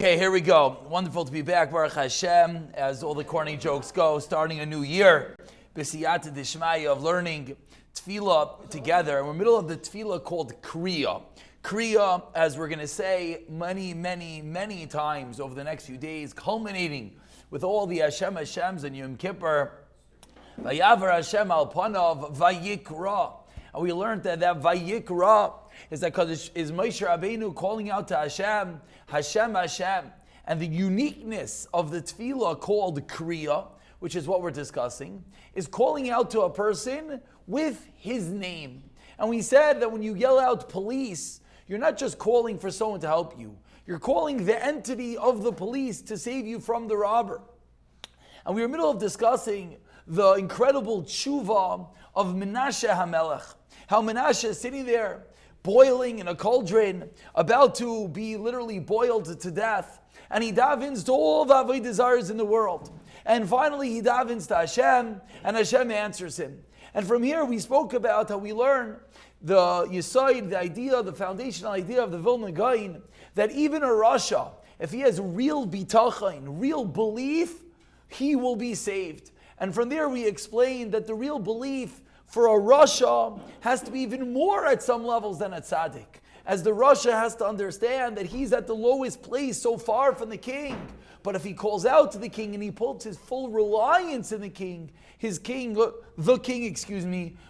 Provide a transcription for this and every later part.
Okay, here we go. Wonderful to be back, Baruch Hashem, as all the corny jokes go, starting a new year. B'siyata d'shmaya of learning tefillah together. And we're in the middle of the tefillah called Kriya. Kriya, as we're going to say many times over the next few days, culminating with all the Hashems and Yom Kippur. Vayavar Hashem al panav vayikra. And we learned that vayikra is Moshe Rabbeinu calling out to Hashem, Hashem. And the uniqueness of the tefillah called Kriya, which is what we're discussing, is calling out to a person with his name. And we said that when you yell out police, you're not just calling for someone to help you. You're calling the entity of the police to save you from the robber. And we were in the middle of discussing the incredible tshuva of Menashe HaMelech. How Menashe is sitting there, boiling in a cauldron, about to be literally boiled to death. And he davens to all the avodah zaros in the world. And finally he davens to Hashem, and Hashem answers him. And from here we spoke about how we learn the Yesod, the idea, the foundational idea of the Vilna Gaon, that even a Rasha, if he has real bitachon, real belief, he will be saved. And from there we explained that the real belief for a Rasha has to be even more at some levels than a tzaddik. As the Rasha has to understand that he's at the lowest place so far from the king. But if he calls out to the king and he puts his full reliance in the king, the king,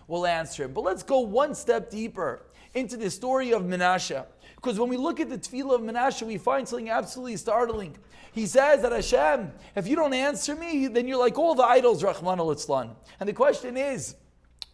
will answer him. But let's go one step deeper into the story of Menashe. Because when we look at the tefillah of Menashe, we find something absolutely startling. He says that Hashem, if you don't answer me, then you're like all the idols, Rahman al-Itzlan. And the question is,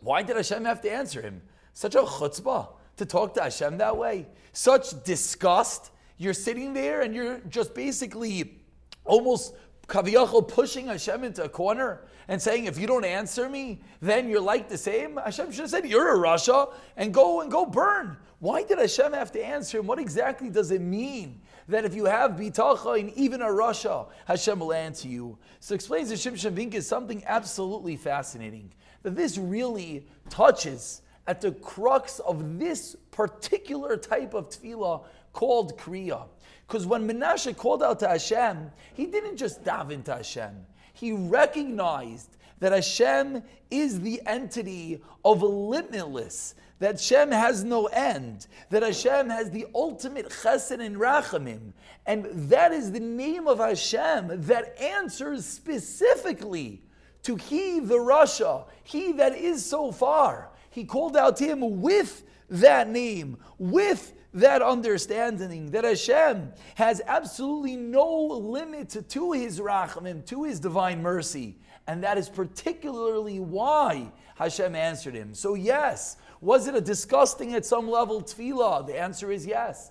why did Hashem have to answer him? Such a chutzpah to talk to Hashem that way. Such disgust. You're sitting there and you're just basically almost kaviyachol pushing Hashem into a corner and saying, if you don't answer me, then you're like the same. Hashem should have said, you're a Rasha, and go burn. Why did Hashem have to answer him? What exactly does it mean that if you have bitachon, even a Rasha, Hashem will answer you? So explains the Shimshon Binkus something absolutely fascinating. That this really touches at the crux of this particular type of tefillah called Kriya. Because when Menashe called out to Hashem, he didn't just daven to Hashem. He recognized that Hashem is the entity of Limitless, that Hashem has no end, that Hashem has the ultimate chesed and rachamim. And that is the name of Hashem that answers specifically to he, the Rasha, he that is so far. He called out to him with that name, with that understanding that Hashem has absolutely no limit to his rachamim, to his divine mercy. And that is particularly why Hashem answered him. So yes, was it a disgusting at some level tefillah? The answer is yes.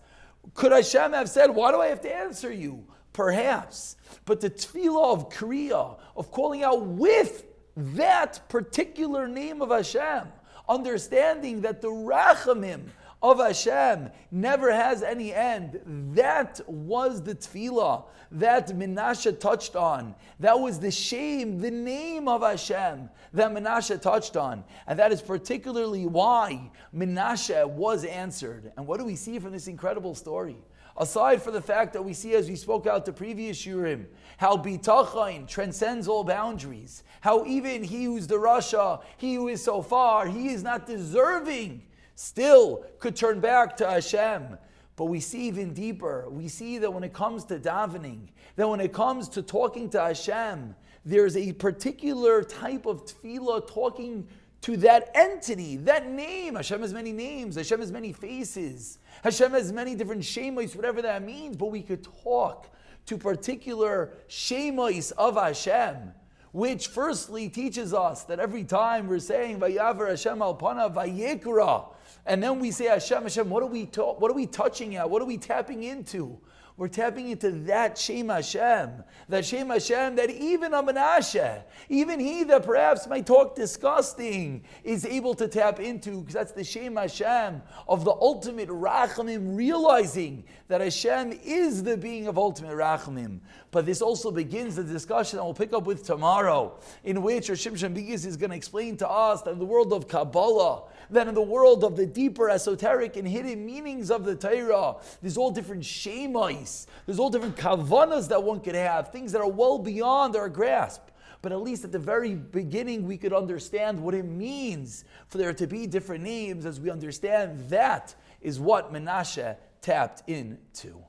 Could Hashem have said, why do I have to answer you? Perhaps. But the tefillah of Kriya, of calling out with that particular name of Hashem, understanding that the rachamim of Hashem never has any end. That was the tefillah that Menashe touched on. That was the shame, the name of Hashem that Menashe touched on. And that is particularly why Menashe was answered. And what do we see from this incredible story? Aside from the fact that we see, as we spoke out the previous Shearim, how bitachon transcends all boundaries. How even he who's the Rasha, he who is so far, he is not deserving, still could turn back to Hashem. But we see even deeper. We see that when it comes to davening, that when it comes to talking to Hashem, there's a particular type of tefillah talking to that entity, that name. Hashem has many names. Hashem has many faces. Hashem has many different shemos, whatever that means. But we could talk to particular shemos of Hashem, which firstly teaches us that every time we're saying Vayavar Hashem al pana vayikra, and then we say Hashem, what are we touching at? What are we tapping into? We're tapping into that Shem Hashem that even a Menashe, even he that perhaps might talk disgusting, is able to tap into, because that's the Shem Hashem of the ultimate Rachamim, realizing that Hashem is the being of ultimate Rachamim. But this also begins the discussion that we'll pick up with tomorrow, in which Shimshon Binkus is going to explain to us that in the world of Kabbalah, than in the world of the deeper esoteric and hidden meanings of the Torah. There's all different shemais. There's all different kavanas that one could have, things that are well beyond our grasp. But at least at the very beginning, we could understand what it means for there to be different names. As we understand, that is what Menashe tapped into.